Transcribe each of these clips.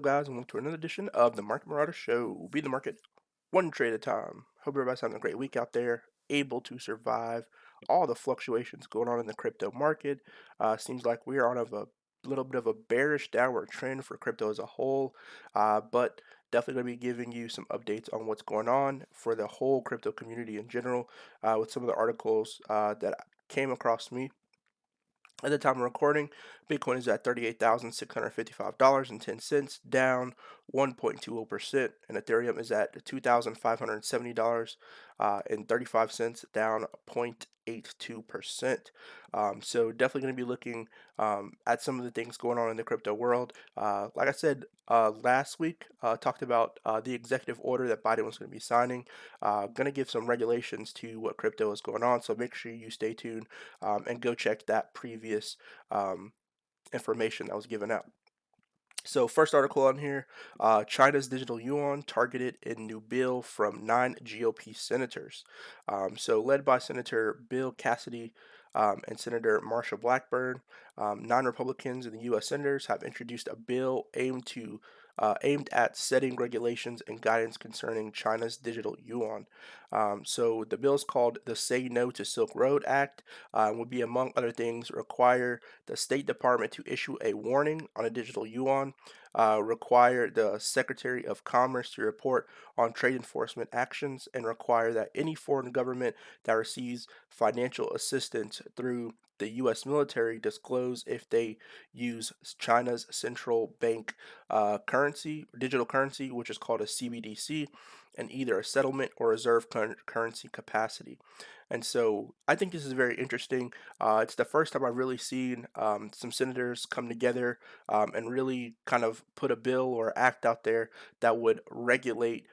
up, guys, and welcome to another edition of the Market Marauder Show. Be the market one trade at a time. Hope everybody's having a great week out there, able to survive all the fluctuations going on in the crypto market. Seems like we are on a little bit of a bearish downward trend for crypto as a whole, but definitely going to be giving you some updates on what's going on for the whole crypto community in general with some of the articles that came across me at the time of recording. Bitcoin is at $38,655.10, down 1.20%, and Ethereum is at $2,570.35, down 0.82%. So definitely going to be looking at some of the things going on in the crypto world. Like I said last week, talked about the executive order that Biden was going to be signing. Going to give some regulations to what crypto is going on, so make sure you stay tuned and go check that previous um, information that was given out. So first article on here, China's digital yuan targeted in new bill from 9 GOP senators. So led by Senator Bill Cassidy and Senator Marsha Blackburn, 9 Republicans in the U.S. senators have introduced a bill aimed at setting regulations and guidance concerning China's digital yuan. So the bill is called the Say No to Silk Road Act, and would be, among other things, require the State Department to issue a warning on a digital yuan, require the Secretary of Commerce to report on trade enforcement actions, and require that any foreign government that receives financial assistance through the U.S. military disclose if they use China's central bank digital currency, which is called a CBDC, in either a settlement or reserve currency capacity. And so I think this is very interesting. It's the first time I've really seen some senators come together and really kind of put a bill or act out there that would regulate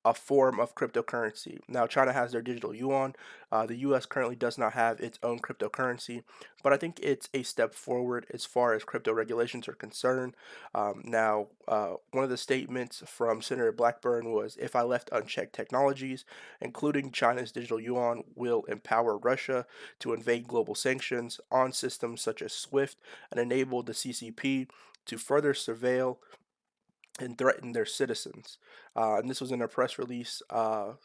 a form of cryptocurrency. Now, China has their digital yuan. The U.S. currently does not have its own cryptocurrency, but I think it's a step forward as far as crypto regulations are concerned. One of the statements from Senator Blackburn was, "If I left unchecked, technologies, including China's digital yuan, will empower Russia to invade global sanctions on systems such as SWIFT and enable the CCP to further surveil and threaten their citizens." And this was in a press release of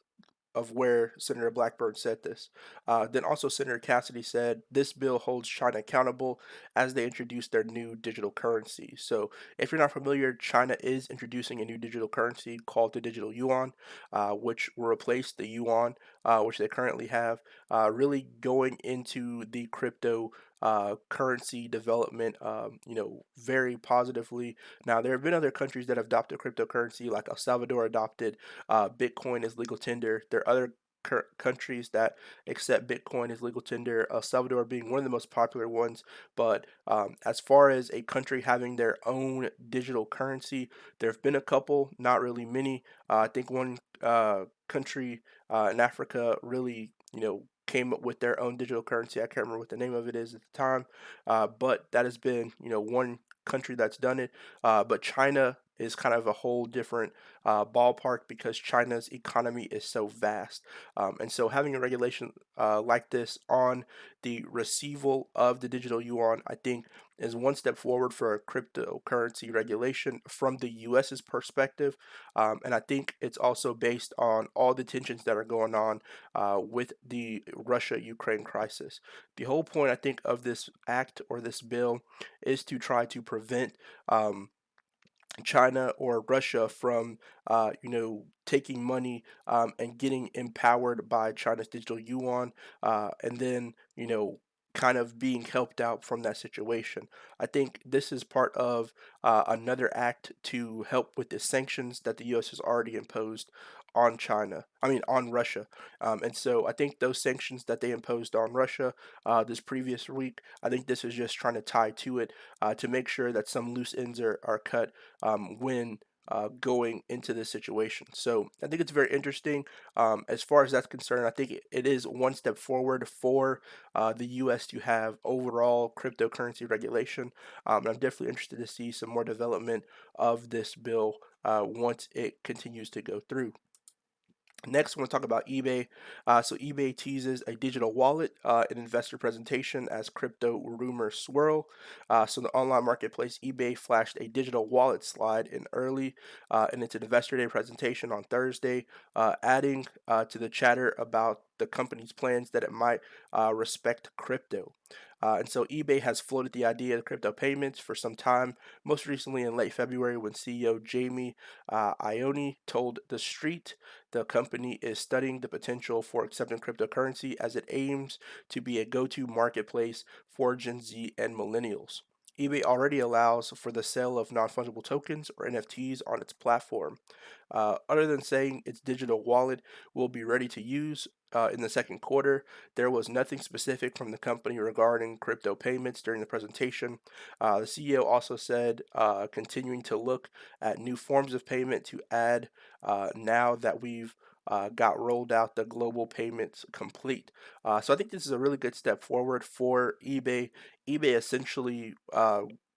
where Senator Blackburn said this. Then also Senator Cassidy said this bill holds China accountable as they introduce their new digital currency. So if you're not familiar, China is introducing a new digital currency called the digital yuan, which will replace the yuan, which they currently have, really going into the crypto currency development, very positively. Now, there have been other countries that have adopted cryptocurrency, like El Salvador adopted Bitcoin as legal tender. There are other countries that accept Bitcoin as legal tender, El Salvador being one of the most popular ones. But as far as a country having their own digital currency, there have been a couple, not really many. I think one country in Africa really, came up with their own digital currency. I can't remember what the name of it is at the time, but that has been, one country that's done it. But China is kind of a whole different ballpark because China's economy is so vast. And so having a regulation like this on the receival of the digital yuan, I think, is one step forward for cryptocurrency regulation from the US's perspective. And I think it's also based on all the tensions that are going on with the Russia Ukraine crisis. The whole point, I think, of this act or this bill is to try to prevent China or Russia from, taking money and getting empowered by China's digital yuan, and then, kind of being helped out from that situation. I think this is part of another act to help with the sanctions that the U.S. has already imposed on China. I mean, on Russia. And so I think those sanctions that they imposed on Russia this previous week, I think this is just trying to tie to it to make sure that some loose ends are cut when going into this situation. So I think it's very interesting. As far as that's concerned, I think it is one step forward for the U.S. to have overall cryptocurrency regulation. And I'm definitely interested to see some more development of this bill once it continues to go through. Next, I want to talk about eBay. So eBay teases a digital wallet in investor presentation as crypto rumors swirl. So the online marketplace eBay flashed a digital wallet slide in its investor day presentation on Thursday, adding to the chatter about the company's plans that it might respect crypto. And so eBay has floated the idea of crypto payments for some time, most recently in late February when CEO Jamie Ione told The Street the company is studying the potential for accepting cryptocurrency as it aims to be a go to marketplace for Gen Z and millennials. eBay already allows for the sale of non fungible tokens or NFTs on its platform. Other than saying its digital wallet will be ready to use in the second quarter, there was nothing specific from the company regarding crypto payments during the presentation. The CEO also said continuing to look at new forms of payment to add now that we've got rolled out the global payments complete. So I think this is a really good step forward for eBay. eBay essentially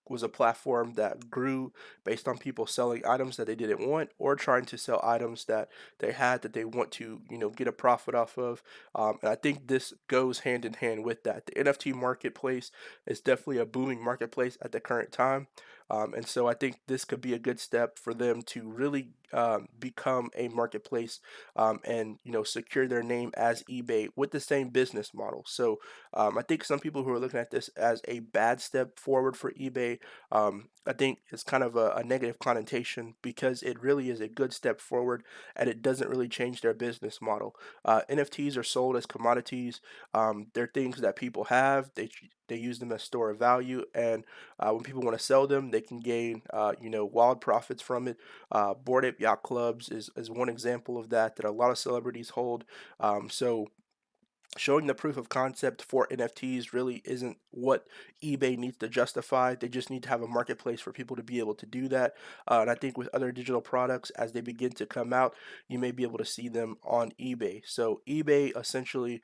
was a platform that grew based on people selling items that they didn't want or trying to sell items that they had that they want to, get a profit off of. And I think this goes hand in hand with that. The NFT marketplace is definitely a booming marketplace at the current time. And so I think this could be a good step for them to really become a marketplace and secure their name as eBay with the same business model. So I think some people who are looking at this as a bad step forward for eBay, I think it's kind of a negative connotation because it really is a good step forward and it doesn't really change their business model. NFTs are sold as commodities. They're things that people have. They use them as store of value, and when people want to sell them, they can gain wild profits from it. Bored Ape Yacht Clubs is one example of that a lot of celebrities hold. So showing the proof of concept for NFTs really isn't what eBay needs to justify. They just need to have a marketplace for people to be able to do that. And I think with other digital products, as they begin to come out, you may be able to see them on eBay. So eBay essentially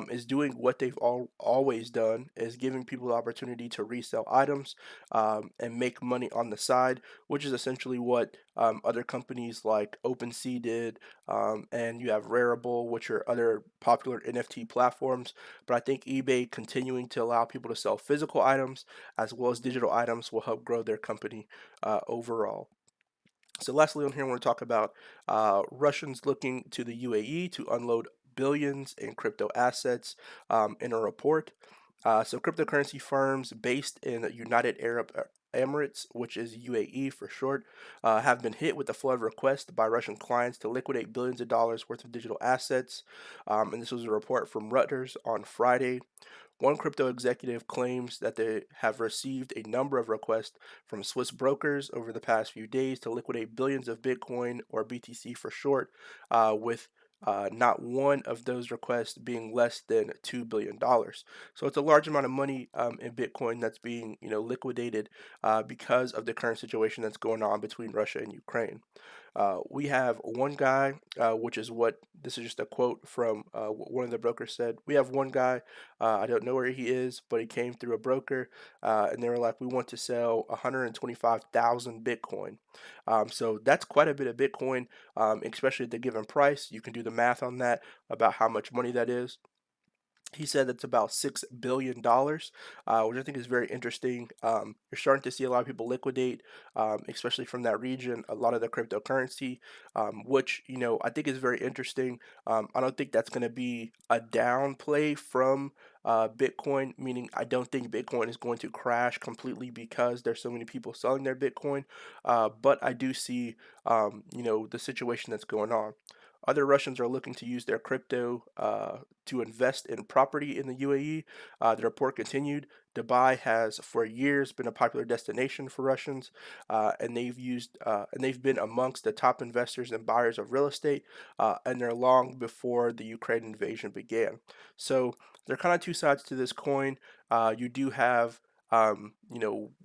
is doing what they've always done, is giving people the opportunity to resell items and make money on the side, which is essentially what other companies like OpenSea did, and you have Rarible, which are other popular NFT platforms. But I think eBay continuing to allow people to sell physical items as well as digital items will help grow their company overall. So lastly on here, I want to talk about Russians looking to the UAE to unload billions in crypto assets in a report. So cryptocurrency firms based in the United Arab Emirates, which is UAE for short, have been hit with a flood of requests by Russian clients to liquidate billions of dollars worth of digital assets. And this was a report from Reuters on Friday. One crypto executive claims that they have received a number of requests from Swiss brokers over the past few days to liquidate billions of Bitcoin, or BTC for short, with not one of those requests being less than $2 billion. So it's a large amount of money in Bitcoin that's being liquidated because of the current situation that's going on between Russia and Ukraine. We have one guy, which is what this is just a quote from one of the brokers said. We have one guy, I don't know where he is, but he came through a broker, and they were like, we want to sell 125,000 Bitcoin. So that's quite a bit of Bitcoin, especially at the given price. You can do the math on that about how much money that is. He said it's about $6 billion, which I think is very interesting. You're starting to see a lot of people liquidate, especially from that region, a lot of the cryptocurrency, which I think is very interesting. I don't think that's going to be a downplay from Bitcoin, meaning I don't think Bitcoin is going to crash completely because there's so many people selling their Bitcoin. But I do see, the situation that's going on. Other Russians are looking to use their crypto to invest in property in the UAE. The report continued. Dubai has for years been a popular destination for Russians, and they've been amongst the top investors and buyers of real estate, and they're long before the Ukraine invasion began. So there are kind of two sides to this coin. You do have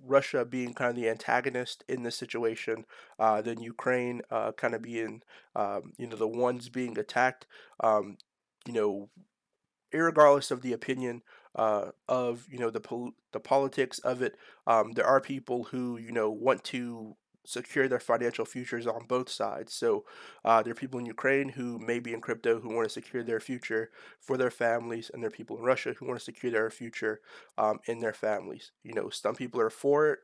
Russia being kind of the antagonist in this situation, then Ukraine kind of being the ones being attacked. Um, you know, Irregardless of the opinion of the politics of it, there are people who want to secure their financial futures on both sides. So there are people in Ukraine who may be in crypto who want to secure their future for their families, and there are people in Russia who want to secure their future in their families. Some people are for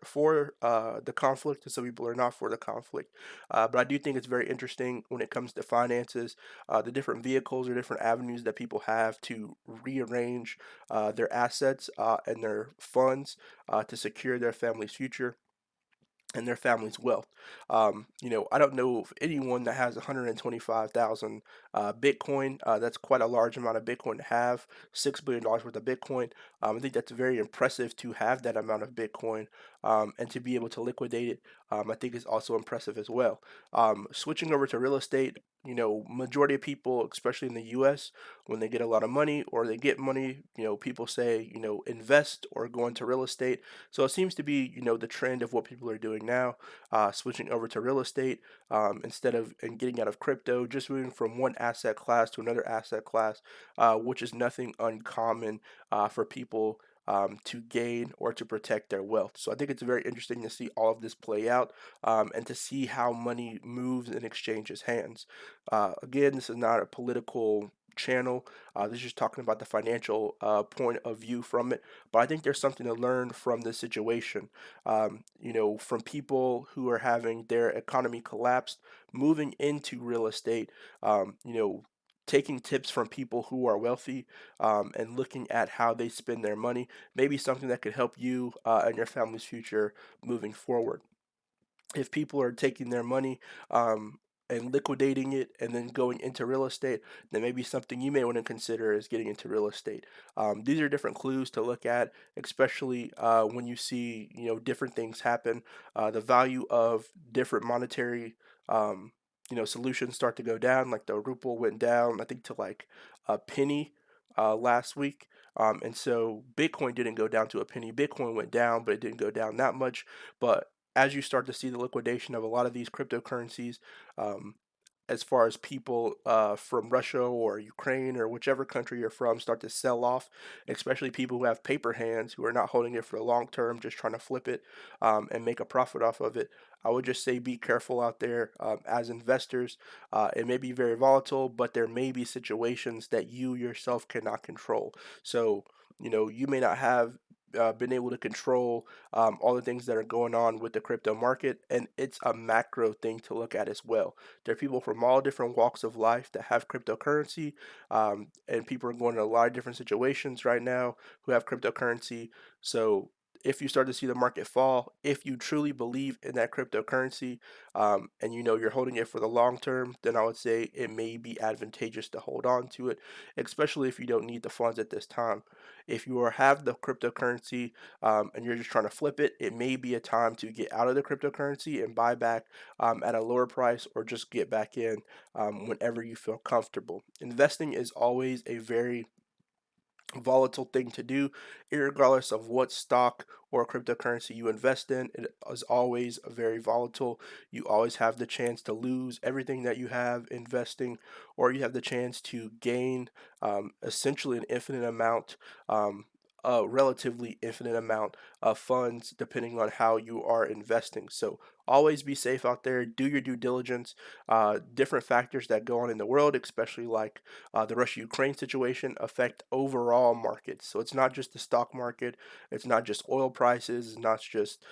the conflict, and some people are not for the conflict. But I do think it's very interesting when it comes to finances, the different vehicles or different avenues that people have to rearrange their assets and their funds to secure their family's future and their family's wealth. I don't know of anyone that has 125,000 Bitcoin. That's quite a large amount of Bitcoin to have. $6 billion worth of Bitcoin. I think that's very impressive to have that amount of Bitcoin and to be able to liquidate it. I think is also impressive as well. Switching over to real estate. Majority of people, especially in the U.S., when they get a lot of money or they get money, people say, invest or go into real estate. So it seems to be, the trend of what people are doing now, switching over to real estate instead of and getting out of crypto, just moving from one asset class to another asset class, which is nothing uncommon for people. To gain or to protect their wealth. So I think it's very interesting to see all of this play out and to see how money moves and exchanges hands. Again, this is not a political channel. This is just talking about the financial point of view from it. But I think there's something to learn from this situation. From people who are having their economy collapsed, moving into real estate, taking tips from people who are wealthy and looking at how they spend their money, maybe something that could help you and your family's future moving forward. If people are taking their money and liquidating it and then going into real estate, then maybe something you may want to consider is getting into real estate. These are different clues to look at, especially when you see different things happen. The value of different monetary solutions start to go down. Like the ruble went down, I think to like a penny last week. And so Bitcoin didn't go down to a penny. Bitcoin went down, but it didn't go down that much. But as you start to see the liquidation of a lot of these cryptocurrencies, um, as far as people from Russia or Ukraine or whichever country you're from start to sell off, especially people who have paper hands who are not holding it for the long term, just trying to flip it and make a profit off of it. I would just say be careful out there as investors. It may be very volatile, but there may be situations that you yourself cannot control. So, you may not have been able to control all the things that are going on with the crypto market, and it's a macro thing to look at as well. There are people from all different walks of life that have cryptocurrency, and people are going in a lot of different situations right now who have cryptocurrency. So if you start to see the market fall, if you truly believe in that cryptocurrency, and you're holding it for the long term, then I would say it may be advantageous to hold on to it, especially if you don't need the funds at this time. If you have the cryptocurrency and you're just trying to flip it, it may be a time to get out of the cryptocurrency and buy back at a lower price, or just get back in whenever you feel comfortable. Investing is always a very volatile thing to do, regardless of what stock or cryptocurrency you invest in. It is always very volatile. You always have the chance to lose everything that you have investing, or you have the chance to gain essentially an infinite amount. A relatively infinite amount of funds depending on how you are investing. So always be safe out there. Do your due diligence. Different factors that go on in the world, especially like the Russia-Ukraine situation, affect overall markets. So it's not just the stock market, it's not just oil prices, it's not just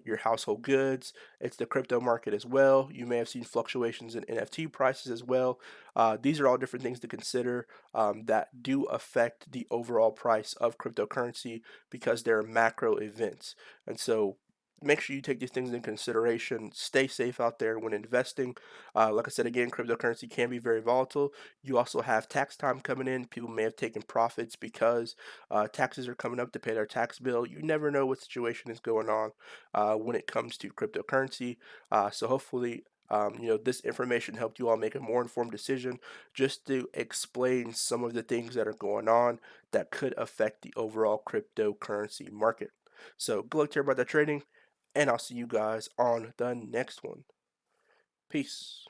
your household goods, it's the crypto market as well. You may have seen fluctuations in NFT prices as well. These are all different things to consider that do affect the overall price of cryptocurrency because they're macro events. And so make sure you take these things in consideration. Stay safe out there when investing. Like I said, again, cryptocurrency can be very volatile. You also have tax time coming in. People may have taken profits because taxes are coming up to pay their tax bill. You never know what situation is going on when it comes to cryptocurrency. So hopefully, this information helped you all make a more informed decision, just to explain some of the things that are going on that could affect the overall cryptocurrency market. So good luck to everybody that's trading, and I'll see you guys on the next one. Peace.